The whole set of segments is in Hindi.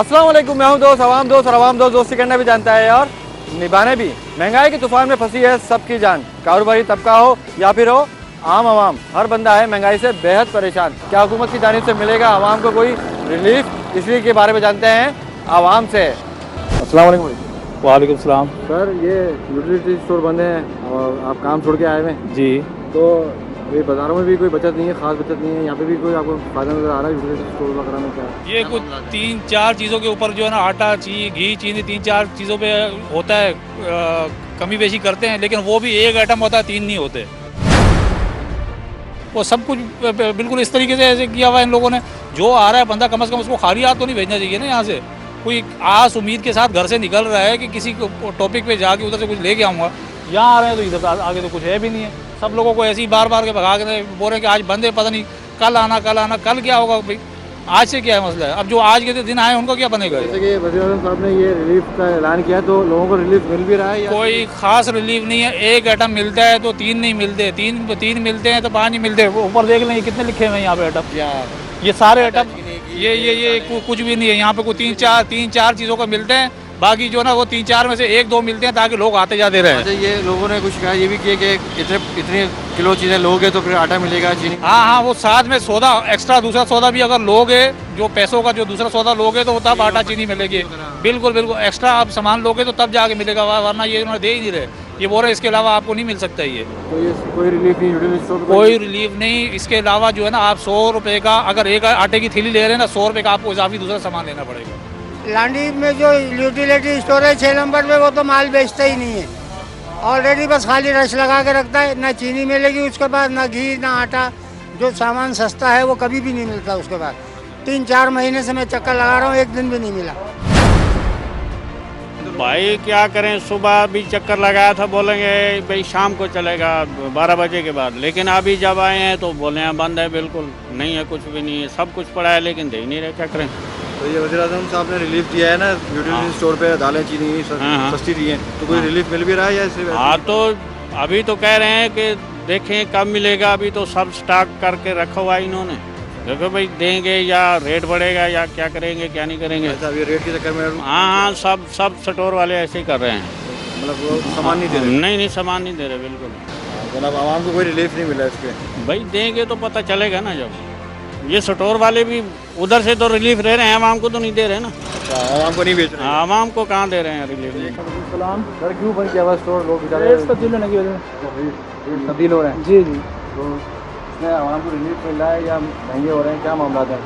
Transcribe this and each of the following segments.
अस्सलाम वालेकुम, मैं हूं दोस्त और आवाम दोस्त दोस्ती करना भी जानता है और निभाने भी। महंगाई के तूफान में फंसी है सबकी जान, कारोबारी तबका हो या फिर हो आम आवाम, हर बंदा है महंगाई से बेहद परेशान। क्या हुकूमत की जानिब से मिलेगा आवाम को कोई रिलीफ, इसी के बारे में जानते हैं आवाम से। अस्सलाम वालेकुम। वालेकुम सलाम। सर, ये यूटिलिटी स्टोर बंद हैं और आप काम छोड़ के आए हुए हैं, जी तो ये बाज़ारों में भी कोई बचत नहीं है, खास बचत नहीं है, यहाँ पे भी कोई आपको फायदा नजर आ रहा है यूटिलिटी स्टोर वगैरह में? क्या ये कुछ 3-4 चीज़ों के ऊपर जो है ना, आटा, घी, चीनी, 3-4 चीज़ों पे होता है, कमी बेशी करते हैं, लेकिन वो भी एक आइटम होता है, 3 नहीं होते। वो सब कुछ बिल्कुल इस तरीके से ऐसे किया हुआ है इन लोगों ने। जो आ रहा है बंदा, कम से कम उसको खाली हाथ तो नहीं भेजना चाहिए ना यहाँ से। कोई आस उम्मीद के साथ घर से निकल रहा है कि किसी टॉपिक पे जाके उधर से कुछ लेके आऊँगा, यहाँ आ रहे हैं तो इधर आगे तो कुछ है भी नहीं है। सब लोगों को ऐसे ही बार बार के भगा के बोल रहे हैं कि आज बंद है, पता नहीं कल आना, कल क्या होगा भाई। आज से क्या है मसला है? अब जो आज के दिन आए उनको क्या बनेगा? जैसे कि वज़ीर आज़म साहब ने ये रिलीफ का ऐलान किया, तो लोगों को रिलीफ मिल भी रहा है या कोई खास रिलीफ नहीं है। एक आइटम मिलता है तो 3 नहीं मिलते, तीन मिलते हैं तो 5 नहीं मिलते। वो ऊपर देख लें कितने लिखे हुए हैं यहाँ पे आइटम, ये सारे आइटम, ये कुछ भी नहीं है यहाँ पे। कोई तीन चार चीज़ों को मिलते हैं, बाकी जो ना वो 3-4 में से 1-2 मिलते हैं ताकि लोग आते जाते रहे। अच्छा, ये लोगों ने कुछ कहा ये भी किया कि इतने किलो चीज़ें लोगे तो फिर आटा मिलेगा, चीनी। हाँ, वो साथ में सौदा एक्स्ट्रा दूसरा सौदा भी अगर लोगे, जो पैसों का जो दूसरा सौदा लोगे तो तब आटा चीनी मिलेगी। बिल्कुल एक्स्ट्रा आप सामान लोगे तो तब जाके मिलेगा, वरना ये उन्होंने दे ही नहीं रहे। ये बोल रहे इसके अलावा आपको नहीं मिल सकता ये। तो ये कोई रिलीफ नहीं, यूटिलिटी स्टोर कोई रिलीफ नहीं। इसके अलावा जो है ना, आप 100 रुपये का अगर एक आटे की थैली ले रहे हैं ना, 100 रुपये का आपको इजाफी दूसरा सामान लेना पड़ेगा। लांडी में जो यूटिलिटी स्टोर है 6 नंबर पे, वो तो माल बेचता ही नहीं है। ऑलरेडी बस खाली रश लगा के रखता है। ना चीनी मिलेगी उसके बाद, ना घी, ना आटा। जो सामान सस्ता है वो कभी भी नहीं मिलता उसके बाद। 3-4 महीने से मैं चक्कर लगा रहा हूँ, एक दिन भी नहीं मिला। भाई क्या करें, सुबह भी चक्कर लगाया था, बोलेंगे भाई शाम को चलेगा 12 बजे के बाद, लेकिन अभी जब आए हैं तो बोले हैं बंद है, बिल्कुल नहीं है, कुछ भी नहीं है, सब कुछ पड़ा है लेकिन दे ही नहीं रहे, क्या करें। तो ये वज़ीर आज़म साहब ने रिलीफ दिया है ना, यूटिलिटी स्टोर पे दालें चीनी सस्ती दी हैं, तो कोई रिलीफ मिल भी रहा है या सिर्फ? हाँ, तो अभी तो कह रहे हैं कि देखें कब मिलेगा, अभी तो सब स्टॉक करके रखा हुआ है इन्होंने। देखो भाई देंगे या रेट बढ़ेगा या क्या करेंगे क्या नहीं करेंगे। अच्छा, अभी रेट के चक्कर में? हाँ, सब स्टोर वाले ऐसे ही कर रहे हैं। मतलब वो सामान नहीं दे रहे? नहीं, सामान नहीं दे रहे, बिल्कुल। मतलब आवाम को कोई रिलीफ नहीं मिला इसके? भाई देंगे तो पता चलेगा ना। जब ये स्टोर वाले भी उधर से तो रिलीफ दे रहे हैं, आवाम को तो नहीं दे रहे ना। आवाम को नहीं बेच रहे? आवाम को कहाँ दे रहे हैं रिलीफ। सलाम सर, क्यों बंद किया हुआ स्टोर? लोग तब्दील होने की वजह से तब्दील हो रहे हैं? जी। तो इसमें आवाम को रिलीफ मिल रहा है या महंगे हो रहे हैं, क्या मामला है?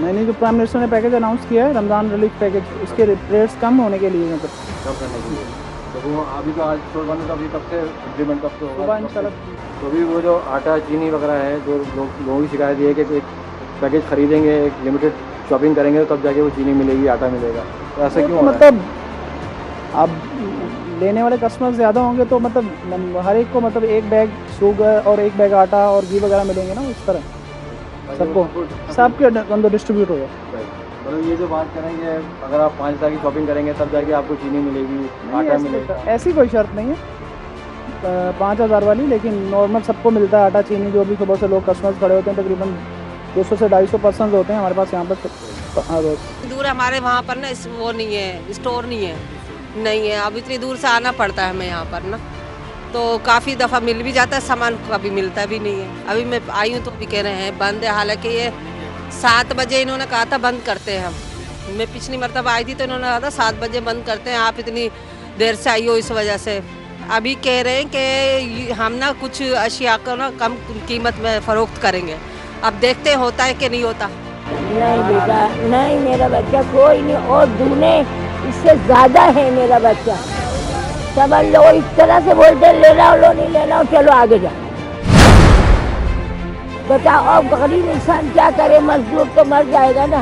नहीं, जो प्राइम मिनिस्टर ने पैकेज अनाउंस किया है, रमज़ान रिलीफ पैकेज, उसके रेट्स कम होने के लिए, मतलब कब करने के लिए। तो वो अभी तो आज स्टोर बंद, अभी कब से इम्प्लीमेंट कब से होगा इंशाल्लाह। तो अभी वो जो आटा चीनी वगैरह है, जो लोगों की शिकायत ये है कि एक पैकेज खरीदेंगे, एक लिमिटेड शॉपिंग करेंगे तो तब जाके वो चीनी मिलेगी, आटा मिलेगा, तो ऐसा क्यों? मतलब अब लेने वाले कस्टमर ज़्यादा होंगे तो मतलब हर एक को मतलब एक बैग शुगर और एक बैग आटा और घी वगैरह मिलेंगे ना, इस तरह सबको, सबके अंदर डिस्ट्रीब्यूट होगा। मतलब ये जो बात करेंगे, अगर आप 5 हज़ार की शॉपिंग करेंगे तब जाके आपको चीनी मिलेगी, आटा मिलेगा, ऐसी कोई शर्त नहीं है 5,000 वाली, लेकिन नॉर्मल सबको मिलता है आटा चीनी। जो भी सुबह से लोग कस्टमर्स खड़े होते हैं, तकरीबन 200 से 250 पर्सन होते हैं हमारे पास यहाँ पर हर रोज़। दूर हमारे वहाँ पर ना वो नहीं है, स्टोर नहीं है, अब इतनी दूर से आना पड़ता है हमें यहाँ पर ना, तो काफ़ी दफ़ा मिल भी जाता है सामान, कभी मिलता भी नहीं है। अभी मैं आई हूँ तो भी कह रहे हैं बंद है, हालांकि ये 7 बजे इन्होंने कहा था बंद करते हैं हम। मैं पिछली मरतबा आई थी तो इन्होंने कहा था 7 बजे बंद करते हैं, आप इतनी देर से आई हो इस वजह से। अभी कह रहे हैं कि हम ना कुछ अशिया को ना कम कीमत में फ़रोख्त करेंगे, अब देखते हैं होता है कि नहीं होता। नहीं बेटा नहीं, मेरा बच्चा कोई नहीं, और दूने इससे ज़्यादा है मेरा बच्चा। सब लोग इस तरह से बोलते ले लो नहीं ले लो, चलो आगे जाओ। बताओ अब गरीब इंसान क्या करे, मजदूर तो मर जाएगा ना।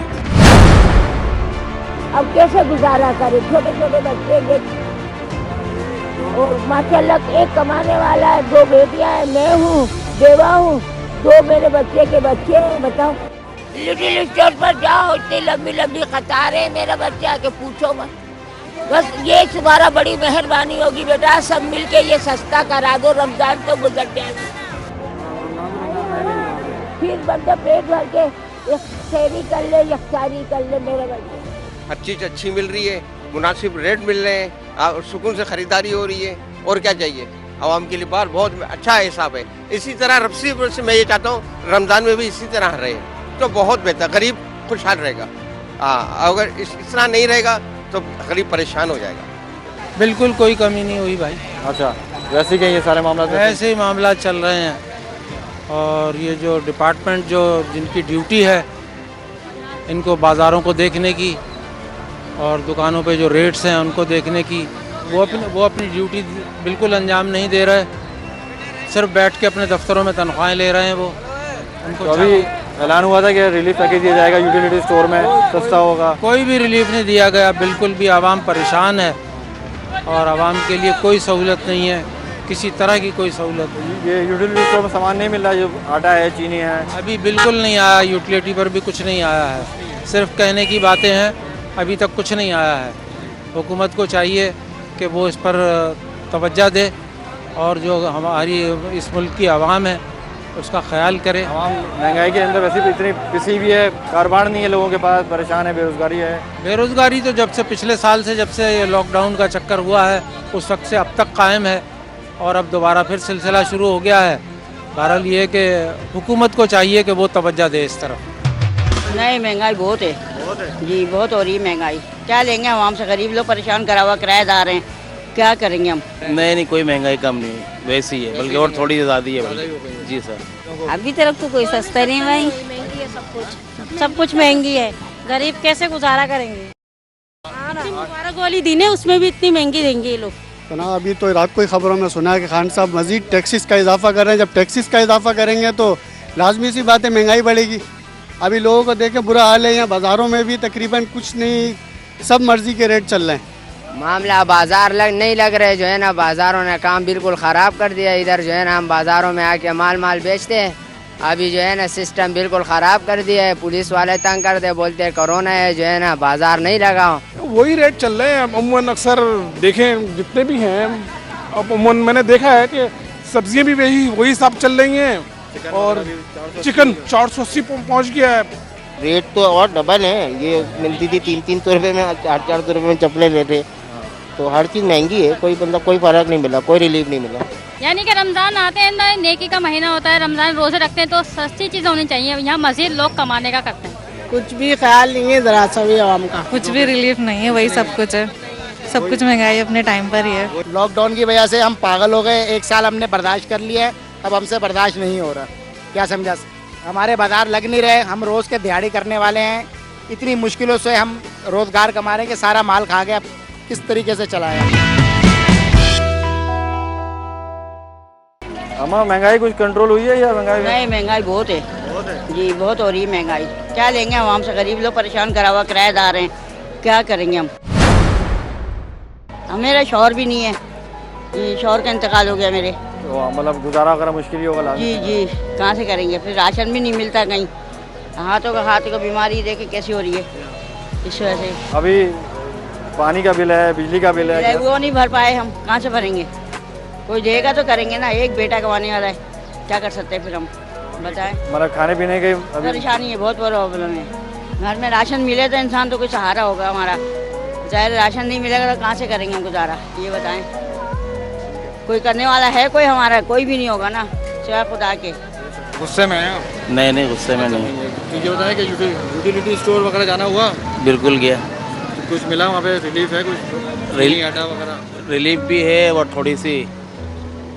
अब कैसे गुजारा करे, छोटे छोटे बच्चे, और माशाल्लाह एक कमाने वाला है, 2 बेटियां हैं, मैं हूँ, बेवा हूँ, 2 मेरे बच्चे के बच्चे हैं। बताओ लिटिल स्टोर पर जाओ, इतनी लंबी लंबी कतारें, मेरा बच्चा आके पूछो मत। बस ये तुम्हारा बड़ी मेहरबानी होगी बेटा, सब मिलके ये सस्ता करा दो, रमजान तो गुजर जाएगा, फिर बंदा पेट भर के एक सहरी कर ले, यफ्तारी कर ले मेरे बच्चे। हर चीज़ अच्छी मिल रही है, मुनासिब रेट मिल रहे हैं और सुकून से ख़रीदारी हो रही है। और क्या चाहिए, आवाम के लिए बाहर बहुत अच्छा हिसाब है। इसी तरह रफ्सी से मैं ये चाहता हूँ रमज़ान में भी इसी तरह रहे तो बहुत बेहतर, गरीब खुशहाल रहेगा। हाँ, अगर इस तरह नहीं रहेगा तो गरीब परेशान हो जाएगा। बिल्कुल कोई कमी नहीं हुई भाई, अच्छा, वैसे क्या ये सारे मामला ऐसे ही मामला चल रहे हैं। और ये जो डिपार्टमेंट जो जिनकी ड्यूटी है इनको बाज़ारों को देखने की और दुकानों पे जो रेट्स हैं उनको देखने की, वो अपनी ड्यूटी बिल्कुल अंजाम नहीं दे रहे, सिर्फ बैठ के अपने दफ्तरों में तनख्वाहें ले रहे हैं। वो उनको तो अभी ऐलान हुआ था कि रिलीफ पैकेज दिया जाएगा, यूटिलिटी स्टोर में सस्ता होगा। कोई भी रिलीफ नहीं दिया गया, बिल्कुल भी। आवाम परेशान है और आवाम के लिए कोई सहूलत नहीं है, किसी तरह की कोई सहूलत नहीं। ये यूटिलिटी स्टोर में सामान नहीं मिल रहा, जो आटा है, चीनी है, अभी बिल्कुल नहीं आया, यूटिलिटी पर भी कुछ नहीं आया है, सिर्फ कहने की बातें हैं, अभी तक कुछ नहीं आया है। हुकूमत को चाहिए कि वो इस पर तवज्जो दे और जो हमारी इस मुल्क की आवाम है उसका ख्याल करे। आवाम महंगाई के अंदर वैसे भी इतनी पिसी भी है, कारोबार नहीं है लोगों के पास, परेशान है, बेरोज़गारी है। बेरोज़गारी तो जब से पिछले साल से, जब से ये लॉकडाउन का चक्कर हुआ है उस वक्त से अब तक कायम है और अब दोबारा फिर सिलसिला शुरू हो गया है। बहरहाल ये कि हुकूमत को चाहिए कि वो तवज्जो दे इस तरफ। नहीं, महंगाई बहुत है जी, बहुत हो रही है महंगाई। क्या लेंगे आवाम से, गरीब लोग परेशान करा हुआ, किराएदार हैं, क्या करेंगे हम। नहीं, कोई महंगाई कम नहीं, वैसी है, बल्कि और थोड़ी ज़्यादा है बल्कि। जी सर, अभी तक तो कोई सस्ता नहीं भाई, महंगी है सब कुछ महंगी है। गरीब कैसे गुजारा करेंगे। मुबारक वाली दिन है, उसमें भी इतनी महंगी देंगे ये लोग। तो ना अभी तो रात को ही खबरों में सुना है कि खान साहब मजीद टैक्सेस का इजाफा कर रहे हैं। जब टैक्सेस का इजाफा करेंगे तो लाजमी सी बात है महंगाई बढ़ेगी। अभी लोगों को देखें बुरा हाल है, यहाँ बाज़ारों में भी तकरीबन कुछ नहीं, सब मर्जी के रेट चल रहे हैं। मामला बाजार नहीं लग रहे, जो है ना बाज़ारों ने काम बिल्कुल ख़राब कर दिया। इधर जो है ना हम बाज़ारों में आके माल बेचते हैं, अभी जो है ना सिस्टम बिल्कुल ख़राब कर दिया है। पुलिस वाले तंग करते, बोलते हैं कोरोना है, जो है ना बाज़ार नहीं लगाओ। वही रेट चल रहे हैं अमूमन, अक्सर देखें जितने भी हैं अमूमन मैंने देखा है कि सब्जियां भी वही सब चल रही हैं और चिकन 480 पहुँच गया है। रेट तो और डबल है। ये मिलती थी 300 रुपये में, 400 रुपये में चप्पलें लेते, तो हर चीज़ महंगी है। कोई फ़र्क नहीं मिला, कोई रिलीफ नहीं मिला। यानी कि रमज़ान आते हैं ना, नेकी का महीना होता है, रमज़ान रोज़े रखते हैं तो सस्ती चीज़ होनी चाहिए। यहाँ मज़ीद लोग कमाने का करते हैं। कुछ भी ख्याल नहीं है जरा सा भी आवाम का, कुछ भी रिलीफ नहीं है, वही सब कुछ है, सब कुछ महंगाई अपने टाइम पर ही है। लॉकडाउन की वजह से हम पागल हो गए, 1 साल हमने बर्दाश्त कर लिया है, अब हमसे बर्दाश्त नहीं हो रहा। क्या समझा, हमारे बाजार लग नहीं रहे, हम रोज़ के दिहाड़ी करने वाले हैं, इतनी मुश्किलों से हम रोज़गार कमा रहे हैं कि सारा माल खा गया, किस तरीके से चलाया। अम्मा महंगाई कुछ कंट्रोल हुई है या महंगाई? नहीं, महंगाई बहुत है जी, बहुत हो रही है महंगाई। क्या लेंगे आवाम से, गरीब लोग परेशान करा हुआ, किराएदार हैं, क्या करेंगे हम। मेरा शौहर भी नहीं है, शौहर का इंतकाल हो गया मेरे, तो मतलब गुजारा करना मुश्किल ही होगा। जी जी, कहाँ से करेंगे, फिर राशन भी नहीं मिलता कहीं, हाथों का बीमारी देखे कैसी हो रही है, इस वजह से। अभी पानी का बिल है, बिजली का बिल है, वो नहीं भर पाए, हम कहाँ से भरेंगे। कोई देगा तो करेंगे ना, एक बेटा कमाने वाला है, क्या कर सकते हैं फिर हम, बताएं। मतलब खाने पीने की परेशानी है, बहुत बड़ा प्रॉब्लम है। घर में राशन मिले तो इंसान तो कोई सहारा होगा हमारा, चाहे राशन नहीं मिलेगा तो कहाँ से करेंगे हम गुजारा, ये बताएं। कोई करने वाला है कोई हमारा, कोई भी नहीं होगा ना, सिवाय खुदा के। गुस्से में है? नहीं, गुस्से में नहीं। तो ये बताएं कि यूटिलिटी स्टोर वगैरह जाना हुआ? बिल्कुल गया। कुछ मिला वहाँ पे, रिलीफ है कुछ? आटा वगैरह रिलीफ भी है और थोड़ी सी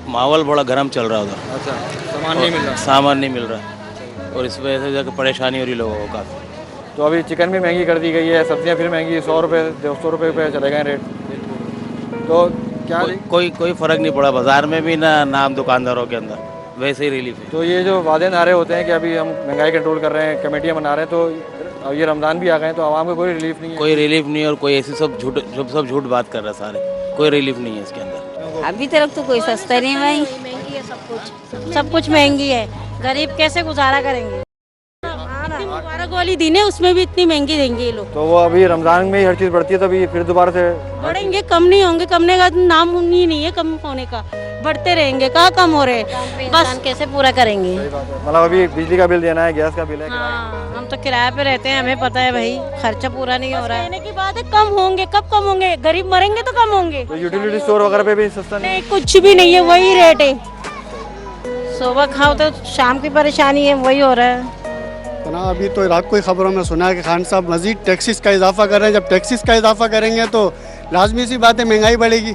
माहौल बड़ा गर्म चल रहा उधर। अच्छा, सामान नहीं मिल रहा? सामान नहीं मिल रहा और इस वजह से जाकर परेशानी हो रही लोगों को काफ़ी। तो अभी चिकन भी महंगी कर दी गई है, सब्जियां फिर महंगी, 100 रुपये 200 रुपये पे चले गए रेट। तो क्या कोई फ़र्क नहीं पड़ा बाज़ार में भी ना नाम दुकानदारों के अंदर, वैसे ही रिलीफ है। तो ये जो वादे नारे होते हैं कि अभी हम महंगाई कंट्रोल कर रहे हैं, कमेटियाँ बना रहे हैं, तो अब ये रमज़ान भी आ गए तो आवाम को कोई रिलीफ नहीं है? कोई रिलीफ नहीं और कोई ऐसी सब झूठ बात कर रहा है सारे, कोई रिलीफ नहीं है इसके अंदर। अभी तक तो कोई सस्ता नहीं भाई, महंगी है सब कुछ महंगी है। गरीब कैसे गुजारा करेंगे। मुबारक गोली दी ने उसमें भी इतनी महंगी देंगे ये लोग। तो वो अभी रमजान में ही हर चीज़ बढ़ती है, तभी फिर दोबारा से बढ़ेंगे, कम नहीं होंगे। कमने का नाम ही नहीं है कम होने का, बढ़ते रहेंगे। कहाँ कम हो रहे हैं, बस कैसे पूरा करेंगे। मतलब अभी बिजली का बिल देना है, गैस का बिल है। हाँ, हम तो किराए पे रहते हैं, हमें पता है भाई खर्चा पूरा नहीं हो रहा है। कहने की बात है, कम होंगे, कब कम होंगे? गरीब मरेंगे तो कम होंगे। तो यूटिलिटी स्टोर वगैरह पे भी सस्ता नहीं, कुछ भी नहीं है, वही रेट है। सुबह खाओ तो शाम की परेशानी है, वही हो रहा है। तो ना अभी तो रात को ही खबरों में सुना है कि खान साहब मजीद टैक्सेस का इजाफा कर रहे हैं। जब टैक्सेस का इजाफा करेंगे तो लाजमी सी बात है महंगाई बढ़ेगी।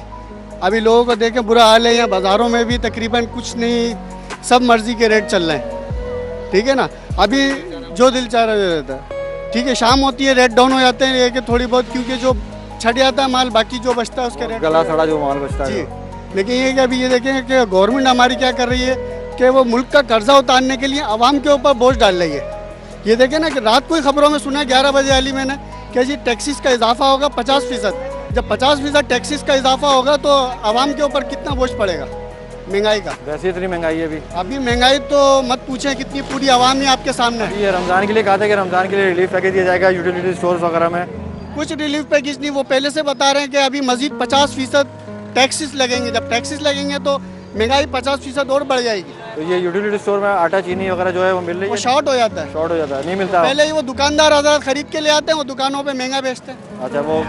अभी लोगों को देखें बुरा हाल है, यहाँ बाज़ारों में भी तकरीबन कुछ नहीं, सब मर्जी के रेट चल रहे हैं, ठीक है ना। अभी जो दिल चाह रहा रहता है, ठीक है, शाम होती है रेट डाउन हो जाते हैं, ये कि थोड़ी बहुत, क्योंकि जो छट जाता है माल, बाकी जो बचता है उसके रेट गला सड़ा जो माल बचता है जी। लेकिन ये कि अभी ये देखें कि गवर्नमेंट हमारी क्या कर रही है कि वो मुल्क का कर्जा उतारने के लिए आवाम के ऊपर बोझ डाल रही है। ये देखें ना कि रात को ही खबरों में सुना 11 बजे वाली मैंने कि जी टैक्सेस का इजाफा होगा 50%। जब 50% टैक्सेस का इजाफा होगा तो आवाम के ऊपर कितना बोझ पड़ेगा महंगाई का। वैसे इतनी महंगाई है अभी महंगाई तो मत पूछें कितनी, पूरी आवाम ही आपके सामने है। ये रमज़ान के लिए कहा था कि रमज़ान के लिए रिलीफ पैकेज दिया जाएगा यूटिलिटी स्टोर्स वगैरह में। कुछ रिलीफ पैकेज नहीं, वो पहले से बता रहे हैं कि अभी मजीद 50% टैक्सेस लगेंगे। जब टैक्सेस लगेंगे तो महंगाई 50% और बढ़ जाएगी। तो ये यूटिलिटी स्टोर में आटा चीनी वगैरह जो है वो मिल रही है, वो शॉर्ट हो जाता है, शॉर्ट हो जाता है, नहीं मिलता। पहले ही वो दुकानदार आजाद खरीद के ले आते हैं, वो दुकानों पे महंगा बेचते हैं। अच्छा, वो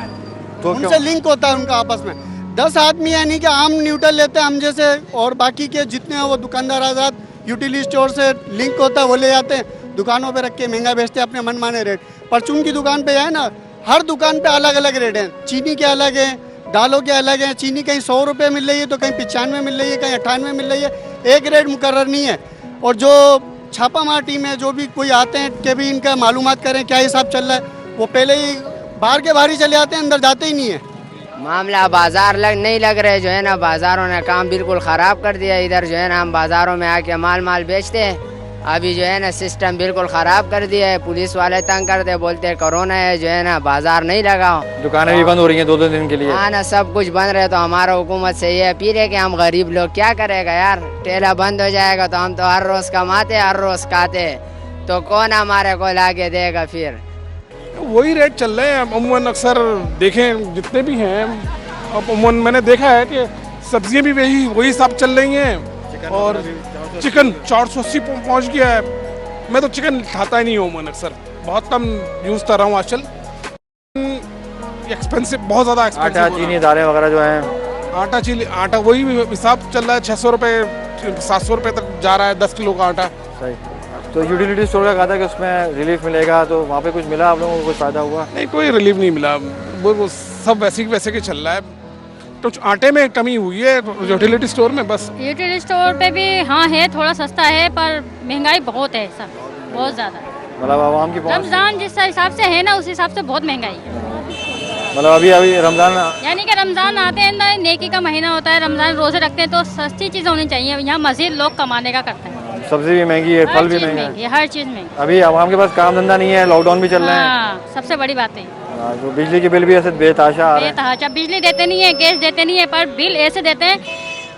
तो उनसे लिंक होता है उनका आपस में। 10 आदमी यानी कि आम न्यूट्रल लेते हैं हम जैसे, और बाकी के जितने हैं वो दुकानदार आजाद यूटिलिटी स्टोर से लिंक होता है, वो ले जाते हैं दुकानों पे रख के महंगा बेचते हैं अपने मनमाने रेट। परचून की दुकान पे है ना, हर दुकान पे अलग अलग रेट हैं। चीनी के अलग हैं, दालों के अलग हैं। चीनी कहीं 100 रुपये मिल रही है तो कहीं 95 मिल रही है, कहीं 98 मिल रही है, एक रेट मुकर्रर नहीं है। और जो छापामार टीम है, जो भी कोई आते हैं कि भी इनका मालूमात करें क्या हिसाब चल रहा है, वो पहले ही बाहर के बाहर ही चले आते हैं, अंदर जाते ही नहीं है। मामला बाजार नहीं लग रहे जो है ना, बाजारों ने काम बिल्कुल ख़राब कर दिया। इधर जो है ना हम बाज़ारों में आके माल बेचते हैं, अभी जो है ना सिस्टम बिल्कुल ख़राब कर दिया है। पुलिस वाले तंग करते, बोलते हैं कोरोना है, जो है ना बाजार नहीं लगाओ। दुकानें भी बंद हो रही हैं 2-2 दिन के लिए। हाँ ना, सब कुछ बंद रहे। तो हमारा हुकूमत से ये अपील है कि हम गरीब लोग क्या करेगा यार, ठेला बंद हो जाएगा तो हम तो हर रोज़ कमाते, हर रोज़ खाते, तो कौन हमारे को लाके देगा फिर। वही रेट चल रहे हैं अमूमन, अक्सर देखें जितने भी हैं। अब अमूमन मैंने देखा है कि सब्जियां भी वही सब चल रही हैं, और चिकन 480 पहुंच गया है। मैं तो चिकन खाता ही नहीं हूँ अमूमन, अक्सर बहुत कम यूज़ कर रहा हूँ आजकल। एक्सपेंसिव, बहुत ज़्यादा एक्सपेंसिव। आटा चीनी दालें वगैरह जो हैं, आटा वही हिसाब चल रहा है, 600 रुपये 700 रुपये तक जा रहा है 10 किलो का आटा। सही। तो यूटिलिटी स्टोर का कहा था कि उसमें रिलीफ मिलेगा, तो वहाँ पे कुछ मिला आप लोगों को, कुछ फ़ायदा हुआ? नहीं, कोई रिलीफ नहीं मिला, वो सब वैसे के चल रहा है। तो आटे में कमी हुई है यूटिलिटी स्टोर में बस। यूटिलिटी स्टोर पे भी हाँ है, थोड़ा सस्ता है, पर महंगाई बहुत है, सब बहुत ज़्यादा। मतलब आवाम की पहुंच, रमज़ान जिस हिसाब से है ना, उस हिसाब से बहुत महंगाई है। मतलब अभी रमज़ान, यानी कि रमज़ान आते हैं ना, नेकी का महीना होता है, रमज़ान रोज़े रखते हैं, तो सस्ती चीज़ होनी चाहिए। यहाँ मज़ीद लोग कमाने का करते हैं। सब्जी भी महंगी है, फल भी महंगा है, हर चीज़ महंगी। अभी आवाम के पास काम धंधा नहीं है, लॉकडाउन भी चल रहे हैं। हाँ, सबसे बड़ी बात है। जो बिजली के बिल भी ऐसे बेतहाशा आ रहे हैं। बेतहाशा बिजली देते नहीं है, गैस देते नहीं है, पर बिल ऐसे देते हैं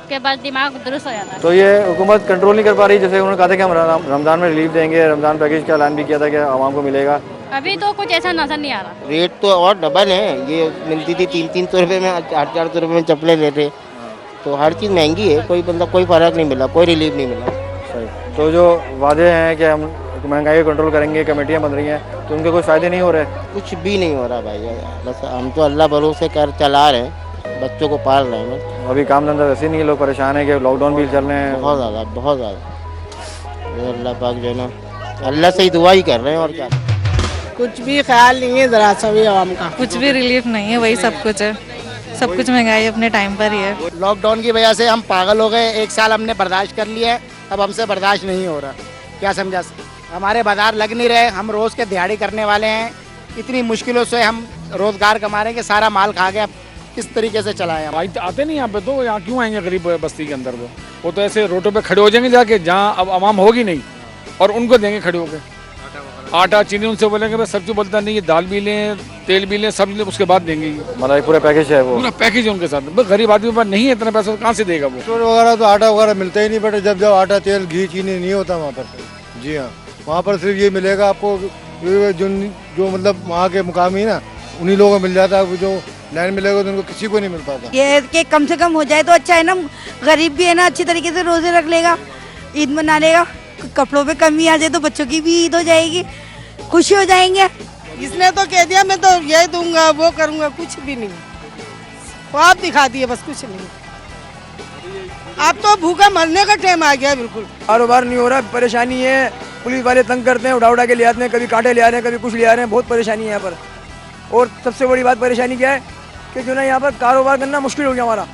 कि बस दिमाग दुरुस्त हो जाता है। तो ये हुकूमत कंट्रोल नहीं कर पा रही। जैसे उन्होंने कहा था कि हम रमज़ान में रिलीफ देंगे, रमज़ान पैकेज का ऐलान भी किया था कि आवाम को मिलेगा। अभी तो कुछ ऐसा नजर नहीं आ रहा। रेट तो और डबल है। ये मिलती थी 300 रुपये में, 400 रुपये में चप्पलें लेते, तो हर चीज़ महंगी है। कोई फ़र्क नहीं मिला, कोई रिलीफ नहीं मिला। सही। तो जो वादे हैं कि हम महंगाई को कंट्रोल करेंगे, कमेटियाँ बन रही हैं, तो उनके कोई फ़ायदे नहीं हो रहे? कुछ भी नहीं हो रहा भाई, बस हम तो अल्लाह भरोसे कर चला रहे हैं, बच्चों को पाल रहे हैं बस। अभी काम धंधा वैसे नहीं है, लोग परेशान हैं कि लॉकडाउन भी चल रहे हैं। बहुत ज़्यादा। अल्लाह पाक जो है ना, अल्लाह से ही दुआ ही कर रहे हैं, और क्या। कुछ भी ख्याल नहीं है ज़रा सा भी आवाम का, कुछ भी रिलीफ नहीं है, वही सब कुछ है। सब कुछ महंगाई अपने टाइम पर ही है। लॉकडाउन की वजह से हम पागल हो गए। 1 साल हमने बर्दाश्त कर लिया है, अब हमसे बर्दाश्त नहीं हो रहा। क्या समझा, हमारे बाजार लग नहीं रहे, हम रोज़ के दिहाड़ी करने वाले हैं। इतनी मुश्किलों से हम रोज़गार कमा रहे हैं कि सारा माल खा गया, किस तरीके से चलाएं हम। भाई आते नहीं यहाँ पे, तो यहाँ क्यों आएंगे गरीब बस्ती के अंदर? वो तो ऐसे रोडों पे खड़े हो जाएंगे जाके, जहाँ अब आवाम होगी नहीं, और उनको देंगे खड़े होकर आटा चीनी। उनसे बोलेंगे भाई सब्जी, बोलता नहीं, ये दाल भी लें, तेल भी लें, सब लें, उसके बाद देंगे। मतलब पूरा पैकेज है, वो पूरा पैकेज है उनके साथ। गरीब आदमी के पास नहीं है इतना पैसा, तो कहाँ से देगा वो? स्टोर वगैरह तो आटा वगैरह मिलता ही नहीं, बट जब आटा तेल घी चीनी नहीं होता वहाँ पर। जी हाँ, वहाँ पर सिर्फ ये मिलेगा आपको ये जो मतलब वहाँ के मुकामी ना उन्हीं लोगों को मिल जाता है, वो जो लाइन मिलेगा तो उनको किसी को नहीं मिल पाता। ये कि कम से कम हो जाए तो अच्छा है ना, गरीब भी है ना अच्छी तरीके से रोजे रख लेगा, ईद मना लेगा, कपड़ों पे कमी आ जाए तो बच्चों की भी ईद हो जाएगी, खुशी हो जाएंगे। इसने तो कह दिया मैं तो ये दूंगा वो करूंगा, कुछ भी नहीं, ख्वाब दिखा दिए बस, कुछ नहीं। अब तो भूखा मरने का टाइम आ गया बिल्कुल। कारोबार नहीं हो रहा, परेशानी है, पुलिस वाले तंग करते हैं, उड़ा के ले आते हैं, कभी कांटे ले आ रहे हैं, कभी कुछ ले आ रहे हैं, बहुत परेशानी है यहाँ पर। और सबसे बड़ी बात परेशानी क्या है कि जो ना यहाँ पर कारोबार करना मुश्किल हो गया, हमारा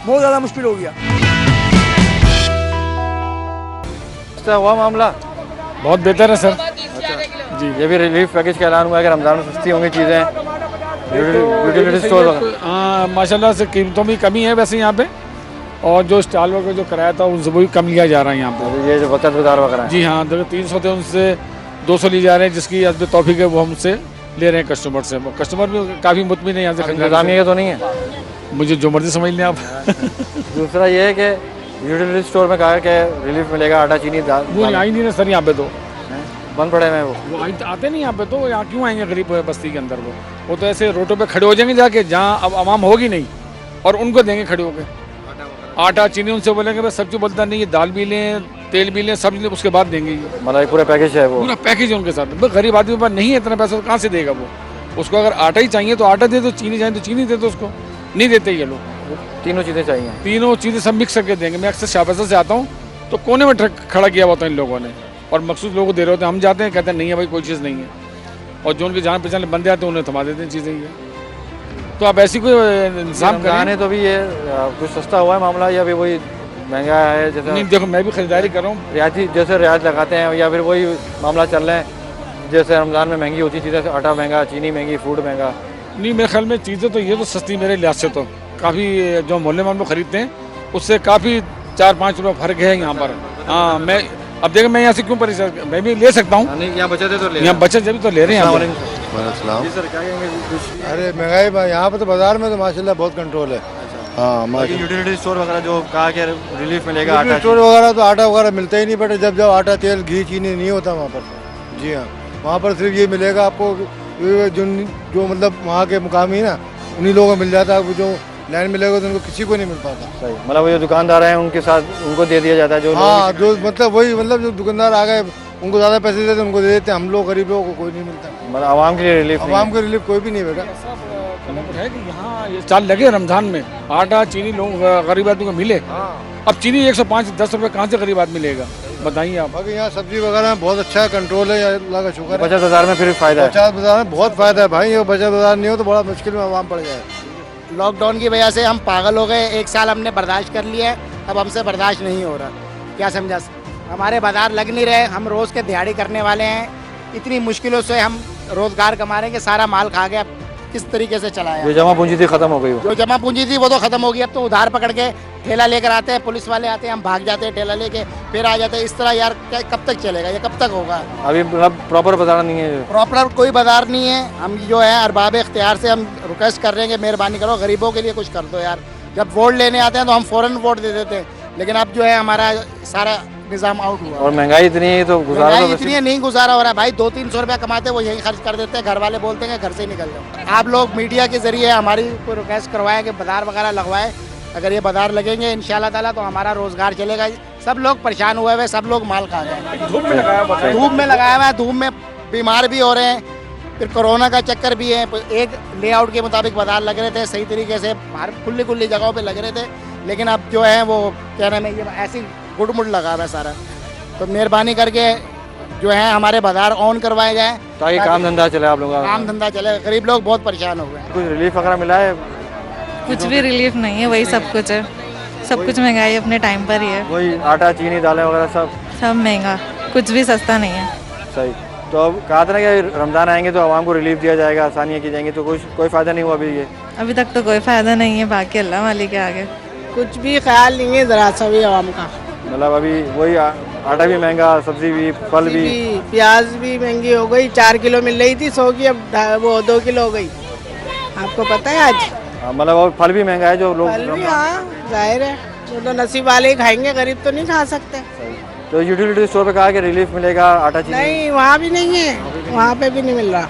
बहुत ज़्यादा मुश्किल हो गया। हुआ मामला बहुत बेहतर है सर। जी, ये भी रिलीफ पैकेज का ऐलान हुआ है कि रमज़ान में सस्ती होंगी चीज़ें, यूटिलिटी स्टोर वगैरह। हाँ माशाल्लाह से कीमतों में कमी है वैसे यहाँ पे, और जो स्टॉल वगैरह जो कराया था उनसे वो भी कम लिया जा रहा है यहाँ पे। ये जो बचत बाजार वगैरह है। जी हाँ, 300 थे उनसे 200 ली जा रहे हैं, जिसकी हस्ब तौफीक है वो हमसे ले रहे हैं कस्टमर से। कस्टमर भी काफ़ी मुतमिन है यहाँ से। इंतजामिया तो नहीं है, मुझे जो मर्जी समझ लें आप। दूसरा ये है कि यूटिलिटी स्टोर में कहा कि रिलीफ मिलेगा, आटा चीनी दाल। वो आई नहीं ना सर यहाँ पे, तो बंद पड़े हैं वो आते नहीं यहाँ पे, तो यहाँ क्यों आएंगे गरीब बस्ती के अंदर? वो तो ऐसे रोडों पे खड़े हो जाएंगे जाके, जहाँ अब आवाम होगी नहीं, और उनको देंगे खड़े होके आटा चीनी। उनसे बोलेंगे भाई सब्जी बोलता नहीं, ये दाल भी लें, तेल भी लें, सब लें, उसके बाद देंगे। मतलब पूरा पैकेज है, वो पूरा पैकेज है उनके साथ। गरीब आदमी के पास नहीं है इतना पैसा, तो कहाँ से देगा वो? उसको अगर आटा ही चाहिए तो आटा दे दो, चीनी चाहिए तो चीनी दे दो, उसको नहीं देते ये लोग। तीनों चीज़ें चाहिए, तीनों चीज़ें सब मिक्स करके देंगे। मैं अक्सर शाहबाजा से आता हूँ तो कोने में ट्रक खड़ा किया हुआ था इन लोगों ने, और मखसूस लोगों को दे रहे होते हैं। हम जाते हैं, कहते हैं नहीं है भाई कोई चीज़ नहीं है, और जो उनके जान पहचान बंदे आते हैं उन्हें थमा देते हैं चीज़ें ये। तो आप ऐसी कोई इंतजाम करें तो भी ये कुछ सस्ता हुआ है मामला, या फिर वही महंगा है? जैसे नहीं देखो, मैं भी खरीदारी कर रहा हूँ, रियायती जैसे रियायत लगाते हैं, या फिर वही मामला चल रहे हैं जैसे रमज़ान में महंगी होती चीज़ें, आटा महंगा, चीनी महंगी, फूड महंगा। नहीं मेरे ख्याल में चीज़ें तो ये तो सस्ती मेरे लिहाज से तो काफ़ी, जो मोहल्ले में हम लोग खरीदते हैं उससे काफ़ी 4-5 रुपये फ़र्क है यहाँ पर। हाँ मैं अब देखो, मैं यहाँ से क्यों परेशान, मैं भी ले सकता हूँ, यहाँ बचत है तो ले, यहाँ बचत जब तो ले रहे हैं। जी सर, क्या कहेंगे? अरे महंगाई यहाँ पे तो बाजार में तो माशाल्लाह बहुत कंट्रोल है। हाँ यूटिलिटी स्टोर वगैरह जो कहा कि रिलीफ मिलेगा, आटा स्टोर वगैरह तो आटा वगैरह मिलता ही नहीं, बट जब आटा तेल घी चीनी नहीं होता वहाँ पर। जी हाँ, वहाँ पर सिर्फ ये मिलेगा आपको, जो मतलब वहाँ के मुकामी ना उन्हीं लोगों को मिल जाता है, वो जो लाइन मिलेगा तो उनको किसी को नहीं मिल पाता। सही, मतलब वो जो दुकानदार हैं उनके साथ उनको दे दिया जाता है, जो हाँ जो मतलब वही मतलब जो दुकानदार आ गए उनको ज़्यादा पैसे देते उनको दे देते हैं, हम लोग गरीब लोगों को कोई नहीं मिलता। मतलब आवाम के लिए रिलीफ, आवाम को रिलीफ कोई भी नहीं बेटा। है कि यहाँ ये स्टॉल लगे रमजान में, आटा चीनी लोग गरीब आदमी को मिले। अब चीनी 105-10 रुपये कहाँ से गरीब आदमी लेगा, बताइए आप। बाकी यहाँ सब्जी वगैरह में बहुत अच्छा कंट्रोल है, अल्लाह का शुक्र है। बचत बाजार में फिर फायदा है, बचत बाजार में बहुत फायदा है भाई। ये बचत बाजार नहीं हो तो बड़ा मुश्किल में आवाम पड़ जाए। लॉकडाउन की वजह से हम पागल हो गए, 1 साल हमने बर्दाश्त कर लिया है, अब हमसे बर्दाश्त नहीं हो रहा। क्या समझा, हमारे बाजार लग नहीं रहे, हम रोज़ के दिहाड़ी करने वाले हैं, इतनी मुश्किलों से हम रोज़गार कमा रहे हैं कि सारा माल खा गया, किस तरीके से चलाया। जो जमा पूंजी थी खत्म हो गई, जो जमा पूंजी थी वो तो खत्म हो गई। अब तो उधार पकड़ के ठेला लेकर आते हैं, पुलिस वाले आते हैं, हम भाग जाते हैं ठेला लेके, फिर आ जाते हैं। इस तरह यार कब तक चलेगा, ये कब तक होगा? अभी मतलब प्रॉपर बाजार नहीं है, प्रॉपर कोई बाजार नहीं है। हम जो है अरबाब इख्तियार से हम रिक्वेस्ट कर रहे हैं कि मेहरबानी करो, गरीबों के लिए कुछ कर दो यार। जब वोट लेने आते हैं तो हम फ़ौरन वोट दे देते हैं, लेकिन अब जो है हमारा सारा निज़ाम आउट हुआ। और महंगाई इतनी है तो गुजारा तो इतनी है, नहीं गुजारा हो रहा है भाई। 200-300 रुपया कमाते वो यही खर्च कर देते हैं, घर वाले बोलते हैं घर से ही निकल जाओ। आप लोग मीडिया के जरिए हमारी कोई रिक्वेस्ट करवाएं कि बाजार वगैरह लगवाए। अगर ये बाजार लगेंगे इंशाल्लाह ताला तो हमारा रोजगार चलेगा। सब लोग परेशान हुए हुए, सब लोग माल खा गए, धूप में लगाया हुआ है, धूप में बीमार भी हो रहे हैं, फिर कोरोना का चक्कर भी है। एक लेआउट के मुताबिक बाजार लग रहे थे, सही तरीके से बाहर खुली जगहों पे लग रहे थे, लेकिन अब जो है वो क्या नाम है, ये ऐसी गुड़मुड़ लगा हुआ है सारा। तो मेहरबानी करके जो है हमारे बाजार ऑन करवाए जाए ताकि काम धंधा चले, आप लोग काम धंधा चले। गरीब लोग बहुत परेशान हो गए। कुछ रिलीफ वगैरह मिला है? कुछ भी रिलीफ नहीं है, वही सब कुछ है, सब कुछ महंगाई अपने टाइम पर ही है। वही आटा चीनी दालें वगैरह सब महंगा, कुछ भी सस्ता नहीं है। सही। तो अब कहा था ना कि रमज़ान आएंगे तो आवाम को रिलीफ दिया जाएगा, आसानियाँ की जाएंगी, तो कोई फ़ायदा नहीं हुआ अभी? ये अभी तक तो कोई फ़ायदा नहीं है, बाकी अल्लाह मालिक के आगे कुछ भी ख्याल नहीं है ज़रा सा भी आवाम का। मतलब अभी वही आटा भी महंगा, सब्जी भी, फल भी, प्याज भी महंगी हो गई। 4 किलो मिल रही थी 100 की, अब वो 2 किलो हो गई। आपको पता है आज? मतलब और फल भी महंगा है, जो लोग फल भी, हाँ जाहिर है, वो तो नसीब वाले ही खाएंगे, गरीब तो नहीं खा सकते। तो यूटिलिटी स्टोर पे कहा कि रिलीफ मिलेगा आटा चीनी? नहीं, वहाँ भी नहीं है, वहाँ पे भी नहीं मिल रहा।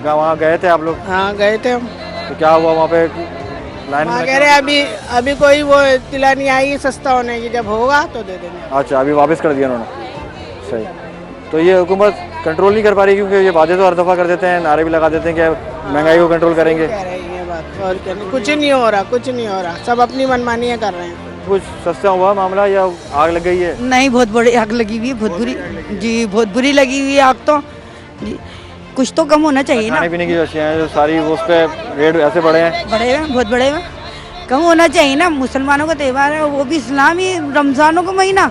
वहाँ गए थे आप लोग? हाँ गए थे हम। तो क्या हुआ वहाँ पे लाइन वहाँ में? कह रहे अभी कोई वो तिला नहीं आई सस्ता होने की, जब होगा तो दे देंगे। अच्छा, अभी वापस कर दिया उन्होंने। सही। तो ये हुकूमत कंट्रोल नहीं कर पा रही, क्योंकि ये वादे तो हर दफ़ा कर देते हैं, नारे भी लगा देते हैं कि महंगाई को कंट्रोल करेंगे। कह रहे हैं ये बात, और क्या नहीं, कुछ नहीं हो रहा, कुछ नहीं हो रहा, सब अपनी मनमानियाँ कर रहे हैं। कुछ सस्ता हुआ मामला या आग लग गई है? नहीं, बहुत बड़ी आग लगी हुई है, बहुत बुरी जी, बहुत बुरी लगी हुई है आग तो जी। कुछ तो कम होना चाहिए ना। खाने पीने की जो अशियाँ हैं जो सारी वो उस पर रेट ऐसे बढ़े हैं, बड़े हैं, बहुत बड़े हैं, कम होना चाहिए ना। मुसलमानों का त्यौहार है, वो भी इस्लामी रमजानों का महीना,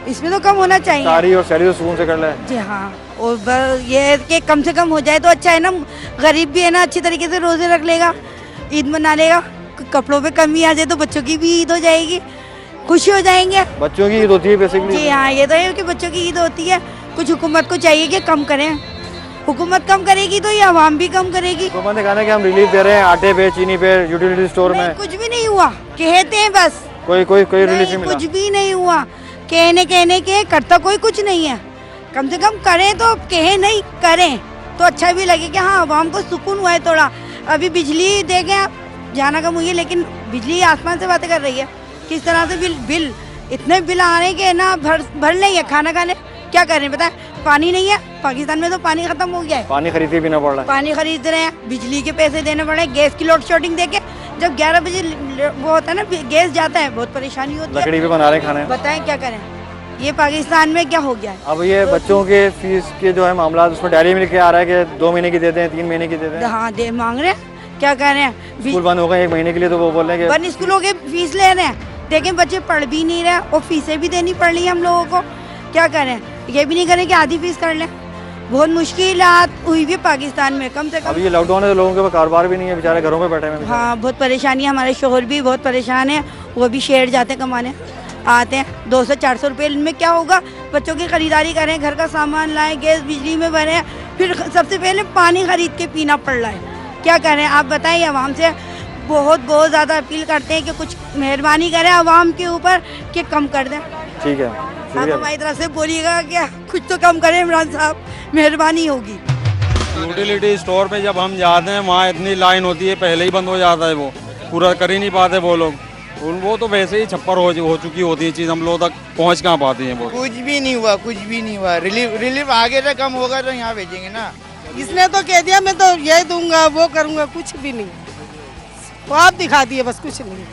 इसमें तो कम होना चाहिए। सारी और सैली तो सुकून से कर ले जी हाँ, और ये है कि कम से कम हो जाए तो अच्छा है ना। गरीब भी है ना, अच्छी तरीके से रोजे रख लेगा, ईद मना लेगा, कपड़ों पे कमी आ जाए तो बच्चों की भी ईद हो जाएगी, खुशी हो जाएंगे। बच्चों की ईद होती है बेसिकली। जी हाँ, ये तो है कि बच्चों की ईद होती है। कुछ हुकूमत को चाहिए कि कम करें, हुकूमत कम करेगी तो ये आवाम भी कम करेगी। हुकूमत ने कहा कि हम रिलीफ दे रहे हैं आटे पे, चीनी पे, यूटिलिटी स्टोर में। कुछ भी नहीं हुआ, कहते हैं बस, कोई रिलीफ नहीं मिला। कुछ भी नहीं हुआ, कहने के करता कोई कुछ नहीं है। कम से कम करें तो कहे, नहीं करें तो अच्छा भी लगे कि हाँ आवाम को सुकून हुआ है थोड़ा। अभी बिजली देखें आप, जाना कम हुई है, लेकिन बिजली आसमान से बातें कर रही है। किस तरह से बिल इतने बिल आ रहे हैं कि ना भर नहीं है खाना खाने, क्या कर रहे हैं पता है? पानी नहीं है, पाकिस्तान में तो पानी खत्म हो गया है, पानी खरीद के पीना पड़ रहा है, पानी खरीद रहे हैं, बिजली के पैसे देने पड़ रहे हैं, गैस की लोड शेडिंग देके जब 11 बजे वो होता है ना गैस जाता है, बहुत परेशानी होती है। लकड़ी पे बना रहे हैं खाने। बताएं क्या करें, ये पाकिस्तान में क्या हो गया है? अब ये बच्चों के फीस के जो है मामला, उसमें डायरी में लिख के आ रहा है कि 2 महीने की देते हैं, 3 महीने की देते हैं। हाँ दे मांग रहे हैं, क्या कर रहे हैं? स्कूल बंद हो गए 1 महीने के लिए, तो वो बोल रहे हैं कि बंद स्कूलों के फीस ले रहे हैं। देखें बच्चे पढ़ भी नहीं रहे और फीसें भी देनी पड़ रही है हम लोगों को, क्या करें? ये भी नहीं करें कि आधी फीस कर लें। बहुत मुश्किलात हुई भी पाकिस्तान में, कम से कम। अब ये लॉकडाउन है तो लोगों के पास कारोबार भी नहीं है, बेचारे घरों में बैठे हैं। हाँ बहुत परेशानी है, हमारे शोहर भी बहुत परेशान है, वो भी शहर जाते हैं कमाने, आते हैं 200-400 रुपये। इनमें क्या होगा? बच्चों की खरीदारी करें, घर का सामान लाएं, गैस बिजली में भरें, फिर सबसे पहले पानी खरीद के पीना पड़ रहा है, क्या करें? आप बताइए। आवाम से बहुत ज़्यादा अपील करते हैं कि कुछ मेहरबानी करें आवाम के ऊपर कि कम कर दें। ठीक है, आप हमारी तरफ से बोलिएगा कि कुछ तो कम करें इमरान साहब, मेहरबानी होगी। यूटिलिटी स्टोर पे जब हम जाते हैं वहाँ इतनी लाइन होती है, पहले ही बंद हो जाता है, वो पूरा कर ही नहीं पाते वो लोग। वो तो वैसे ही छप्पर हो चुकी होती है चीज़, हम लोग तक पहुँच कहाँ पाती है वो। कुछ भी नहीं हुआ, कुछ भी नहीं हुआ। रिलीफ आगे से कम होगा तो यहाँ भेजेंगे ना। इसने तो कह दिया मैं तो ये दूंगा वो करूंगा, कुछ भी नहीं। तो आप दिखा दिए बस, कुछ नहीं।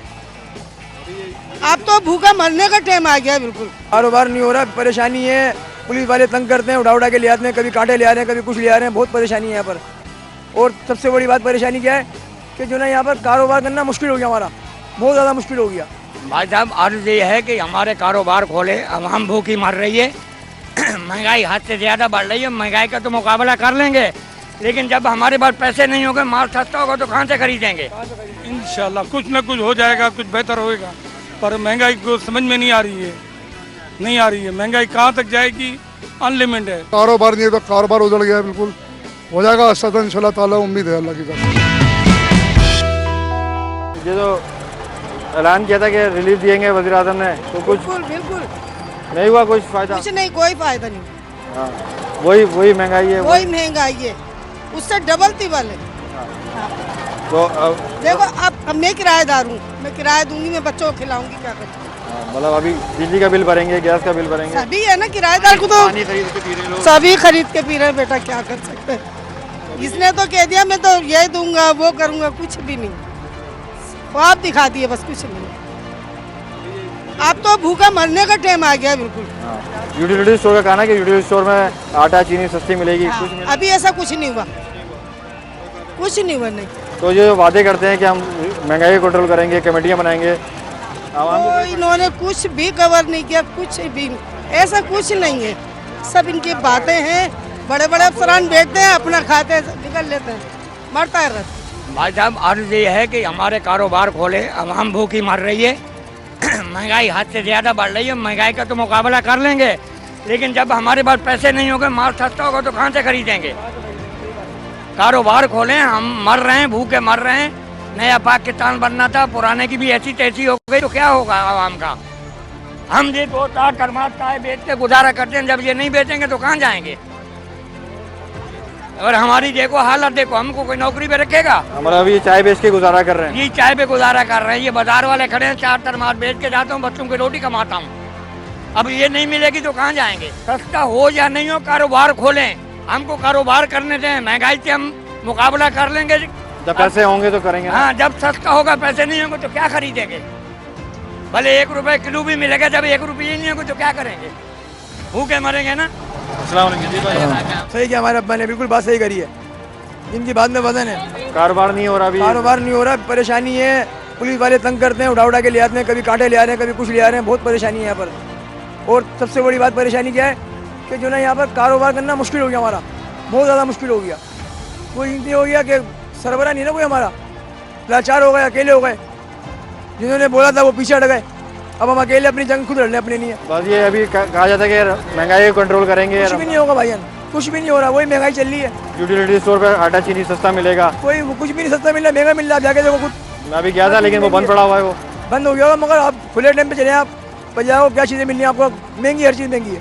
आप तो भूखा मरने का टाइम आ गया बिल्कुल। कारोबार नहीं हो रहा, परेशानी है, पुलिस वाले तंग करते हैं, उड़ा के ले आते हैं, कभी कांटे ले आ रहे हैं, कभी कुछ ले आ रहे हैं, बहुत परेशानी है यहाँ पर। और सबसे बड़ी बात परेशानी क्या है कि जो ना यहाँ पर कारोबार करना मुश्किल हो गया, हमारा बहुत ज़्यादा मुश्किल हो गया। भाई साहब अर्ज ये है कि हमारे कारोबार खोले, आवाम भूखी मर रही है, महंगाई हद से ज़्यादा बढ़ रही है। महंगाई का तो मुकाबला कर लेंगे, लेकिन जब हमारे पास पैसे नहीं होंगे, माल सस्ता होगा तो कहाँ से खरीदेंगे? इंशाल्लाह कुछ ना कुछ हो जाएगा, कुछ बेहतर होएगा, पर महंगाई को समझ में नहीं आ रही है, नहीं आ रही है। महंगाई कहाँ तक जाएगी, अनलिमिटेड है। कारोबार नहीं है तो कारोबार उजड़ गया, बिल्कुल हो जाएगा इंशाल्लाह ताला, उम्मीद है अल्लाह की तरफ। ये तो ऐलान किया था कि रिलीफ दिएंगे वज़ीर आज़म ने, तो कुछ बिल्कुल नहीं हुआ, कुछ फायदा? कुछ नहीं, कोई फायदा नहीं। हाँ, वही महंगाई है, वही महंगाई है, उससे डबल तिबल है। तो देखो अब मैं किराएदार हूँ, मैं किराया दूंगी, मैं बच्चों को खिलाऊंगी, क्या करूँ? मतलब अभी बिजली का बिल भरेंगे, गैस का बिल भरेंगे, सभी है ना, किराएदार को तो पानी खरीद के पी रहे लोग, सभी खरीद के पी रहे हैं। बेटा क्या कर सकते हैं? इसने तो कह दिया मैं तो ये दूंगा वो करूंगा, कुछ भी नहीं। तो आप दिखा दिए बस, कुछ नहीं। आप तो भूखा मरने का टाइम आ गया बिल्कुल। यूटिलिटी स्टोर का कहना है कि यूटिलिटी स्टोर में आटा चीनी सस्ती मिलेगी, कुछ नहीं। अभी ऐसा कुछ नहीं हुआ, कुछ नहीं हुआ। नहीं तो ये वादे करते हैं कि हम महंगाई को कंट्रोल करेंगे, कमेटियां बनाएंगे, तो इन्होंने कुछ भी कवर नहीं किया, कुछ भी ऐसा कुछ नहीं है। सब इनकी बातें हैं, बड़े बड़े अफसरान बैठते हैं, अपना खाते हैं, निकल लेते हैं, मरता है रथ। भाई साहब अर्ज ये है कि हमारे कारोबार खोले, आवाम भूखी मर रही है, महंगाई हद से ज़्यादा बढ़ रही है। महंगाई का तो मुकाबला कर लेंगे, लेकिन जब हमारे पास पैसे नहीं होंगे, माल सस्ता होगा तो कहाँ से खरीदेंगे? कारोबार खोलें, हम मर रहे हैं, भूखे मर रहे हैं। नया पाकिस्तान बनना था, पुराने की भी ऐसी तैसी हो गई तो क्या होगा आवाम का? हम ये 2-4 टमाटर चाय बेच के गुजारा करते हैं, जब ये नहीं बेचेंगे तो कहाँ जाएंगे। और हमारी देखो हालत देखो, हमको कोई नौकरी पे रखेगा। हमारा अभी चाय बेच के गुजारा कर रहे हैं। ये चाय पे गुजारा कर रहे हैं, ये बाजार वाले खड़े हैं, 4 टमाटर बेच के जाता हूँ, बच्चों की रोटी कमाता हूँ। अब ये नहीं मिलेगी तो कहाँ जाएंगे। सस्ता हो या नहीं हो, कारोबार खोलें, हमको कारोबार करने दें, महंगाई से हम मुकाबला कर लेंगे। जब पैसे होंगे तो करेंगे ना। हाँ, जब सस्ता होगा, पैसे नहीं होंगे तो क्या खरीदेंगे। भले 1 रुपए किलो भी मिलेगा, जब 1 रुपये नहीं होंगे तो क्या करेंगे, भूखे मरेंगे ना। सही किया हमारे अब्बा ने, बिल्कुल बात सही करी है। इनकी बात में वजन है। कारोबार नहीं हो रहा, अभी कारोबार नहीं हो रहा, परेशानी है। पुलिस वाले तंग करते हैं, उड़ा के ले आते हैं, कभी कांटे ले आ रहे हैं, कभी कुछ ले आ रहे हैं, बहुत परेशानी है यहाँ पर। और सबसे बड़ी बात परेशानी क्या है कि जो ना यहाँ पर कारोबार करना मुश्किल हो गया हमारा, बहुत ज़्यादा मुश्किल हो गया। कोई नहीं हो गया कि सरबरा नहीं ना कोई हमारा, लाचार हो गए, अकेले हो गए। जिन्होंने बोला था वो पीछे हट गए, अब हम अकेले अपनी जंग खुद लड़ने अपनी नहीं है। बस ये अभी कहा जाता है कि महंगाई को कंट्रोल करेंगे। कुछ भी नहीं होगा भाईजान, कुछ भी नहीं हो रहा, वही महंगाई चल रही है। यूटिलिटी स्टोर पे आटा चीनी सस्ता मिलेगा, कोई कुछ भी नहीं सस्ता मिल रहा, महंगा मिल रहा। आप जाके देखो खुद। मैं अभी गया था लेकिन वो बंद पड़ा हुआ है, वो बंद हो गया होगा। मगर आप खुले टाइम पे चले, आप बजाओ क्या चीज़ें मिलनी है आपको, महंगी, हर चीज़ महंगी है।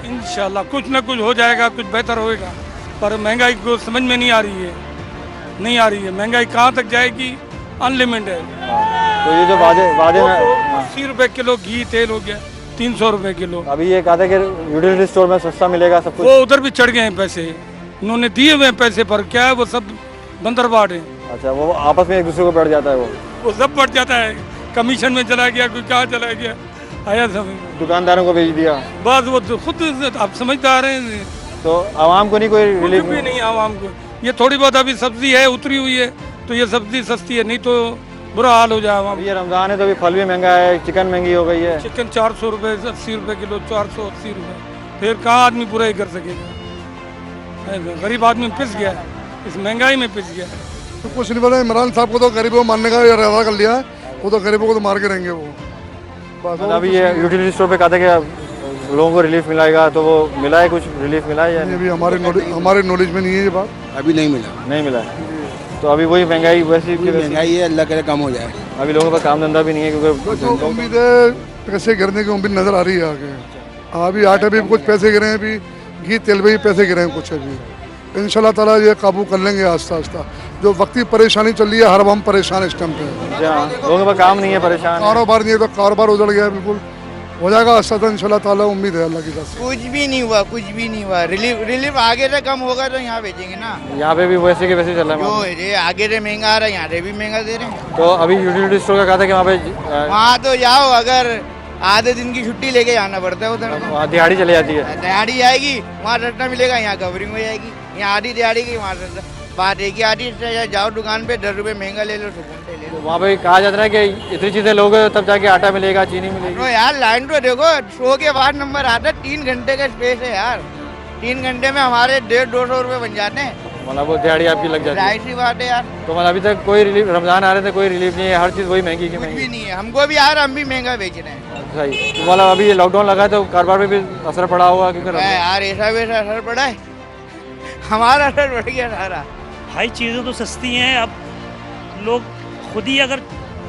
इंशाल्लाह कुछ ना कुछ हो जाएगा, कुछ बेहतर होएगा, पर महंगाई को समझ में नहीं आ रही है, नहीं आ रही है। महंगाई कहाँ तक जाएगी, अनलिमिटेड है। तो ये जो वादे में 80 रुपए किलो घी तेल हो गया, 300 रुपए किलो। अभी ये कहा था कि यूटिलिटी स्टोर में सस्ता मिलेगा सब कुछ, वो उधर भी चढ़ गए हैं पैसे, उन्होंने दिए हुए हैं पैसे, पर क्या है वो सब बंदरबाट है। अच्छा, वो आपस में एक दूसरे को बैठ जाता है, वो सब बढ़ जाता है, कमीशन में चला गया, कोई कहाँ चला गया, आया सब दुकानदारों को भेज दिया। बस वो तो खुद आप समझदार हैं। तो आवाम को नहीं कोई रिलीफ भी नहीं, आवाम को ये थोड़ी बहुत अभी सब्जी है उतरी हुई है, तो ये सब्जी सस्ती है, नहीं तो बुरा हाल हो जाए। ये रमजान है तो अभी फल भी महंगा है, चिकन महंगी हो गई है। चिकन 400 रुपये, 80 रुपये किलो, 480 रुपये, फिर कहाँ आदमी पूरा ही कर सकेगा। गरीब आदमी पिस गया है, इस महंगाई में पिस गया है। तो कुछ नहीं बोला, इमरान साहब को तो गरीबों को मारने का इरादा कर लिया है, वो तो गरीबों को तो मार के रहेंगे वो। मतलब अभी ये यूटिलिटी स्टोर पे कहा था कि लोगों को रिलीफ मिलेगा, तो वो मिला है, कुछ रिलीफ मिला है या नहीं? अभी हमारे नॉलेज में नहीं है ये बात, अभी नहीं मिला, नहीं मिला है। तो अभी वही महंगाई वैसी महंगाई है, अल्लाह करे कम हो जाए। अभी लोगों का काम धंधा भी नहीं है, क्योंकि उम्मीद है पैसे गिरने की उम्मीद नजर आ रही है आगे। अभी आटे भी कुछ पैसे गिरे हैं, अभी घी तेल में भी पैसे गिरे हैं कुछ। अभी इंशाल्लाह ताला ये काबू कर लेंगे आस्ता आस्ता। जो वक्ती परेशानी चल रही है, हर हम परेशान इस टाइम पे। लोगों का काम नहीं है, परेशान, कारोबार नहीं है, तो कारोबार उजड़ गया, बिल्कुल हो जाएगा आस्ता आस्ता इंशाल्लाह ताला, उम्मीद है अल्लाह की तरफ से। कुछ भी नहीं हुआ, कुछ भी नहीं हुआ। रिलीफ आगे से कम होगा तो यहाँ बेचेंगे ना। यहाँ पे भी वैसे के वैसे चल रहा है, जो ये आगे से महंगा आ रहा है, यहाँ से भी महंगा दे रहे हैं। तो अभी यूटिलिटी स्टोर का कहा था कि वहाँ पे वहाँ तो जाओ, अगर आधे दिन की छुट्टी लेके जाना पड़ता है उधर, वहाँ दिहाड़ी चली जाती है, दिहाड़ी आएगी, वहाँ सस्ता मिलेगा, यहाँ कवरिंग हो जाएगी। यहाँ आधी दिहाड़ी की, वहाँ सस्ता। बात एक ही आधी, जाओ दुकान पे 10 रुपए महंगा ले लो, सुकून से ले लो। वहाँ पे कहा जाता है कि इतनी चीजें लोगे तब जाके आटा मिलेगा, चीनी मिलेगी। तो यार लाइन तो देखो, 100 के बाद नंबर आता है, 3 घंटे का स्पेस है यार। 3 घंटे में हमारे 150-200 रुपए बन जाते हैं। मतलब वो दिहाड़ी आपकी लग जाती है, जाहिर सी बात है यार। तो मतलब अभी तक कोई रिलीफ, रमजान आ रहे थे कोई रिलीफ नहीं है, हर चीज़ वही महंगी की कुछ महंगी। भी नहीं है, हमको भी यार, हम भी महंगा बेच रहे हैं। सही, तो मतलब अभी ये लॉकडाउन लगा है तो कारोबार पे भी असर पड़ा होगा, क्योंकि यार ऐसा वैसा असर पड़ा है, हमारा असर बढ़ गया सारा। भाई चीज़ें तो सस्ती हैं, अब लोग खुद ही अगर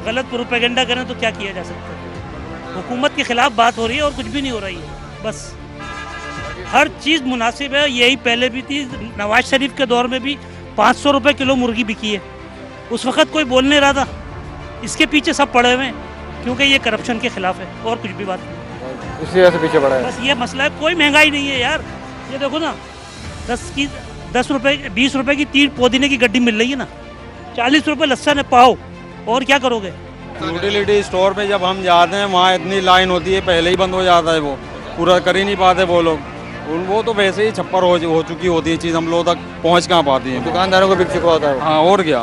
गलत प्रोपेगेंडा करें तो क्या किया जा सकता है। हुकूमत के खिलाफ बात हो रही है और कुछ भी नहीं हो रही है, बस हर चीज़ मुनासिब है। यही पहले भी थी, नवाज शरीफ के दौर में भी 500 रुपये किलो मुर्गी बिकी है, उस वक़्त कोई बोल नहीं रहा था। इसके पीछे सब पड़े हुए हैं, क्योंकि ये करप्शन के खिलाफ है, और कुछ भी बात नहीं, इसी वजह से पीछे पड़ा है। बस ये मसला है, कोई महंगाई नहीं है यार। ये देखो ना, 10 रुपये 20 रुपये की 3 पुदीने की गड्डी मिल रही है ना, 40 रुपये लहसुन है पाव, और क्या करोगे। यूटिलिटी स्टोर पे जब हम जाते हैं वहाँ इतनी लाइन होती है, पहले ही बंद हो जाता है, वो पूरा कर ही नहीं पाते वो लोग। वो तो वैसे ही छप्पर हो चुकी होती है चीज़, हम लोग तक पहुँच कहाँ पाती है। दुकानदारों को बिक चुका होता है। हाँ, और क्या।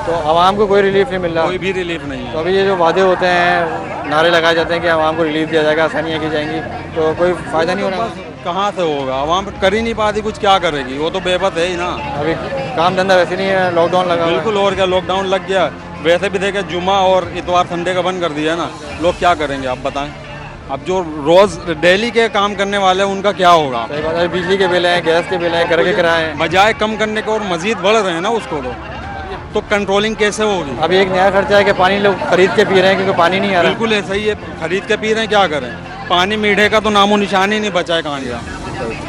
तो आवाम को कोई रिलीफ नहीं मिल रहा, कोई भी रिलीफ नहीं है। तो अभी ये जो वादे होते हैं, नारे लगाए जाते हैं कि आवाम को रिलीफ दिया जाएगा, आसानियाँ की जाएंगी, तो कोई फ़ायदा नहीं होना। कहाँ से होगा, आवाम कर ही नहीं पाती, कुछ क्या करेगी, वो तो बेबस है ही ना। अभी काम धंधा वैसे नहीं है, लॉकडाउन लगा। बिल्कुल, और क्या, लॉकडाउन लग गया। वैसे भी देखे जुमा और इतवार संडे का बंद कर दिया ना, लोग क्या करेंगे आप बताएं। अब जो रोज डेली के काम करने वाले हैं उनका क्या होगा। सही बात है, बिजली के बिल हैं, गैस के बिल हैं, घर के किराए हैं, बजाय कम करने के और मजीद बढ़ रहे हैं ना उसको। तो तो कंट्रोलिंग कैसे होगी? अभी एक नया खर्चा है कि पानी लोग खरीद के पी रहे हैं क्योंकि पानी नहीं आ रहा। बिल्कुल ऐसा ही है, खरीद के पी रहे हैं, क्या करें? पानी मीठे का तो नामो निशान ही नहीं बचा है कहाँ गया।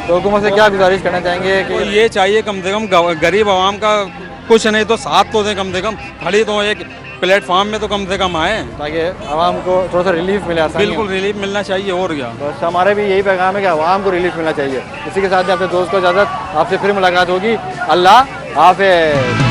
तो हुकूमत से क्या गुजारिश करना चाहेंगे तो कि ये चाहिए कम से कम गरीब आवाम का कुछ नहीं तो साथ तो दें, कम से कम खड़ी तो एक प्लेटफॉर्म में तो कम से कम आए, ताकि आवाम को थोड़ा सा रिलीफ मिले, आसानी हो। बिल्कुल रिलीफ मिलना चाहिए और क्या। बस हमारे भी यही पैगाम है कि आवाम को रिलीफ मिलना चाहिए। इसी के साथ अपने दोस्त को इजाज़त, आपसे फिर मुलाकात होगी। अल्लाह हाफिज़।